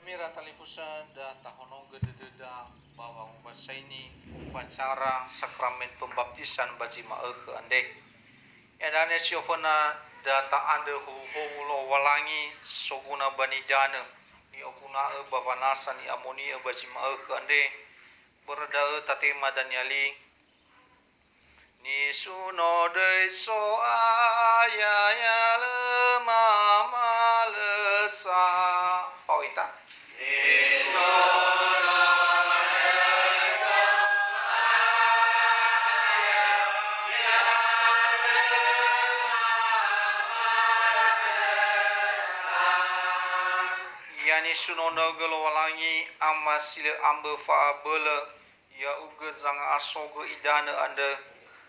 Mira talifusan da tahono gedededa bahwa membaca ini upacara sakramen pembaptisan baji maeh ande. Edane siofana data ande hulo walangi soguna banidana ni okuna babanasa ni amoni baji maeh ande. Berda tatema dan yali ni suno de so aya ya le mama lesa pauita yani sunondo gelo walangi amma sile ambe fa bele ya uge zang asogo idana ande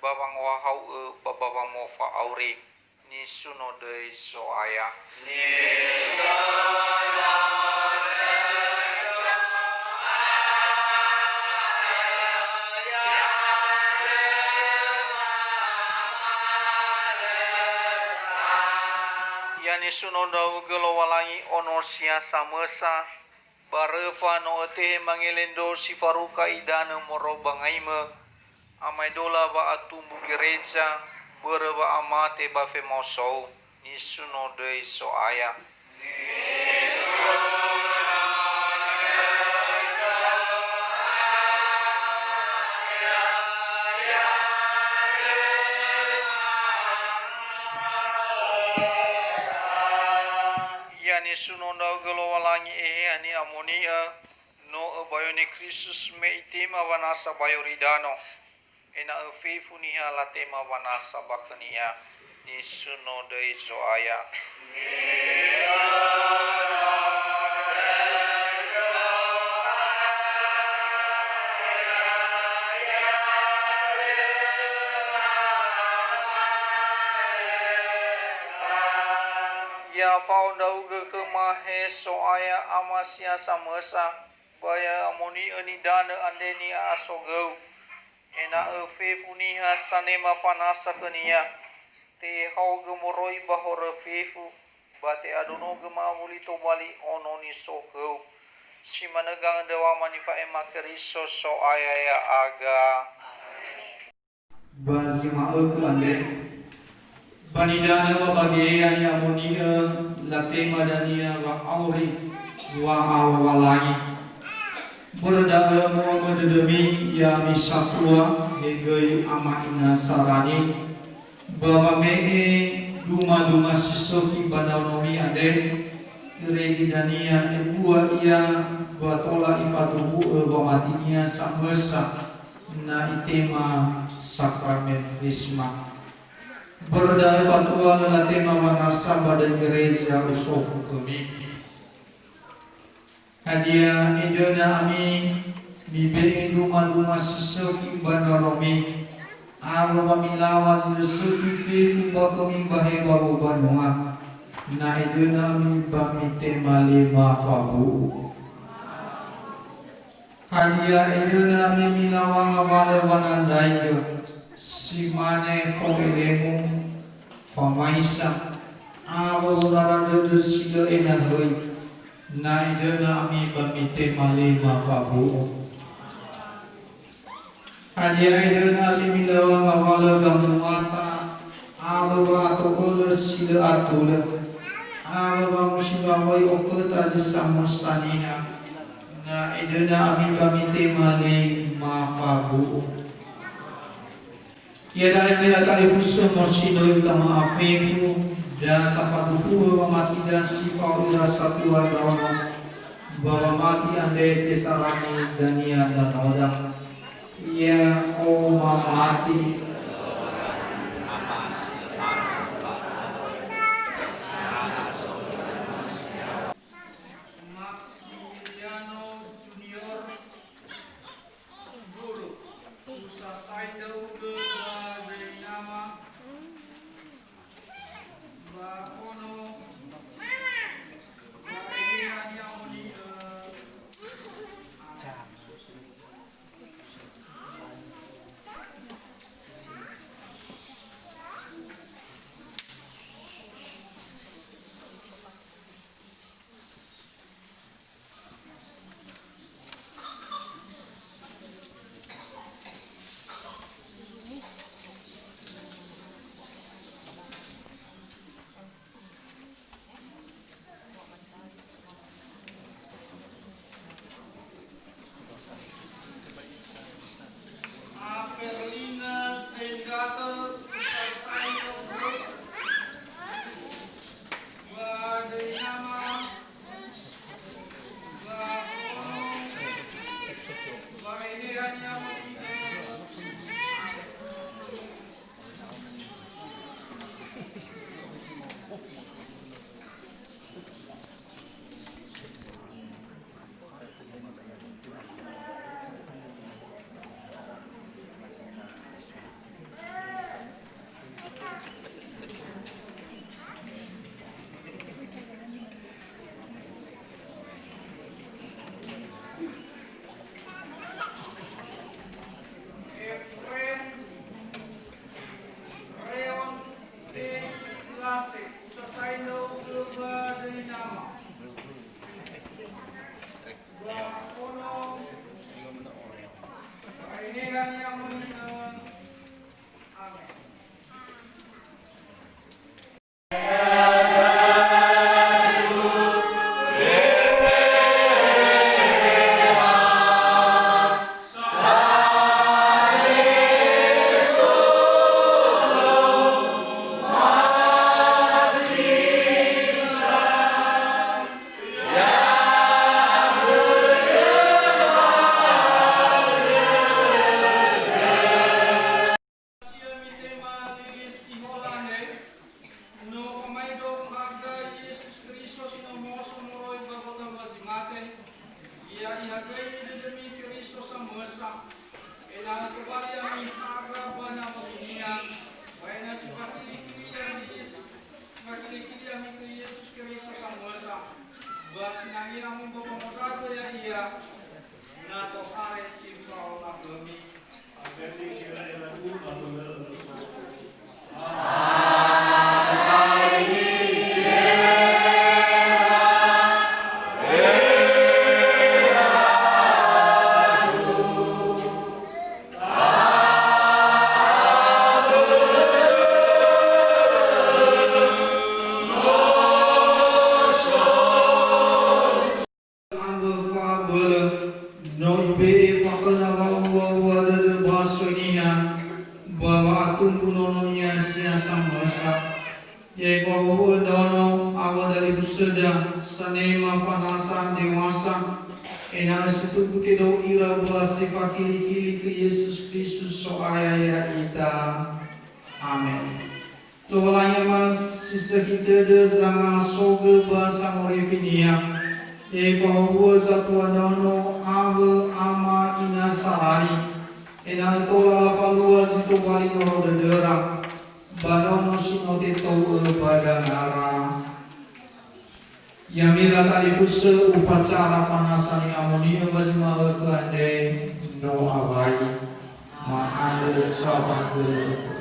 babang wahau babang mofa aure ni sunode so aya ni yani sunondo gelo walangi ono sia samesa barefa no te mangelendo sifaruka idana morobangaime amai dola ba atumbu gereja berba amate ba femoso ni sunode so aya yani sunondo gelo walangi ani amonia no bayoni Kristus me itima wanasa bayoridano ena fefuniha latema wanasa bakhania ni sunode so aya ya faunda uga kemahe so aya amasya samesa baya amoni ani dana andeni asogau ena fefuniha sanema fanasa kenia te hau gemoroi bahora fefu bate adono gema wulito bali ono ni sogau simanagang dewa manifa ema keriso so aya ya aga Bazima ande Banidana wa bagayani amonia latema dania wa auri wa awalagi Berada Muhammad demi ya misatua hegai amahina sarani Bama mee duma sisoki bananomi ade Regi dania ebua ia batola ifatubu bamatinya samesa na itema sakramen risma Berdaya fatua latema manasa badan gereja usofu kami Hadiah idona ami Bibe duma sesuki banoromi Arwa milawan sesuki fifu bakami bahe babu banua Na idona ami bamite malima fabu Hadiah idona ami milawan wale wanandaiyo Simane foelemu Famaisa Awo narada sila enadoi Naidana ami pamite malima fabu Hadiah idana ami milawa mawala gamuata Awo atokola sila atula Awo musibawai ofeta jisamusanina Naidana ami pamite malima fabu Yada mera kali fuso mosino utama afefu dan tapaduku mati dan si paula satu warna bahwa mati ande desarani dania dan odang ya o mati Maximiliano Junior Guru Usa Saida Yesus Kristus soaya ya ita. Amen. Tolanya mas sisa kita de zanga soga bahasa morefinia. Bahwa satu dono ave ama ina sahari. Ena tola palua situ bali noro dedera. Badono sinote tau pada nara. Yamila tali pusa upacara panasani amonia bazima keande no awai. Ma'ande sabang